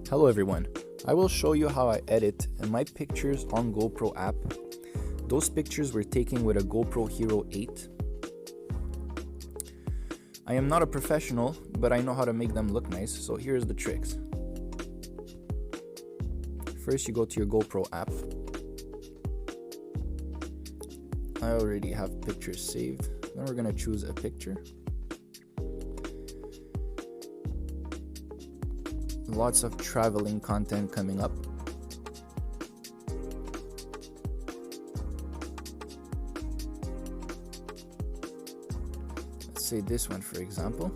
Hello everyone, I will show you how I edit my pictures on GoPro app. Those pictures were taken with a GoPro Hero 8. I am not a professional, but I know how to make them look nice, so here's the tricks. First you go to your GoPro app. I already have pictures saved. Then we're going to choose a picture. Lots of traveling content coming up. Let's say this one, for example.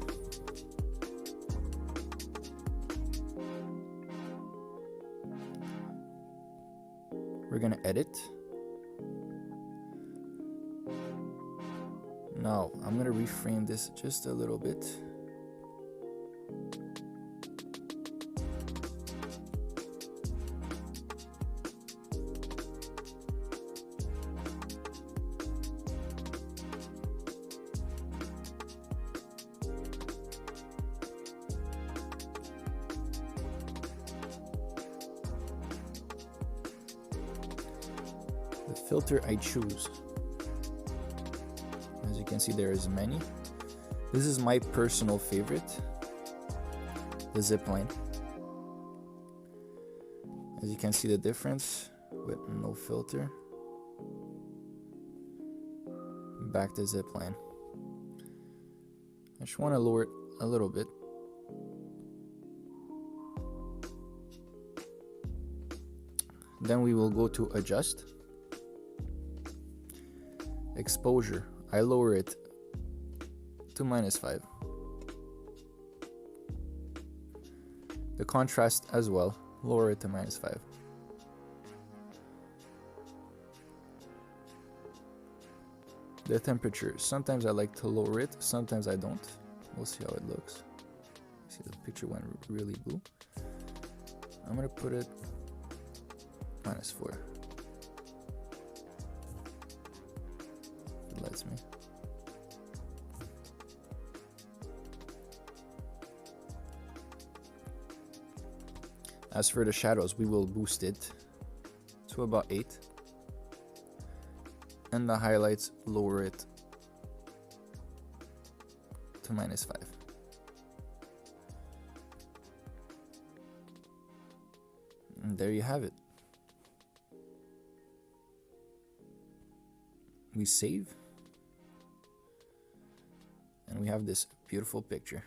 We're going to edit. Now, I'm going to reframe this just a little bit. The filter I choose, as you can see, there is many. This is my personal favorite, the zip line. As you can see the difference with no filter. Back to zip line. I just want to lower it a little bit. Then we will go to adjust. Exposure, I lower it to -5. The contrast as well, lower it to -5. The temperature, sometimes I like to lower it, sometimes I don't. We'll see how it looks. See, the picture went really blue. I'm gonna put it -4. Lets me. As for the shadows, we will boost it to about 8, and the highlights, lower it to -5. And there you have it. We save, and we have this beautiful picture.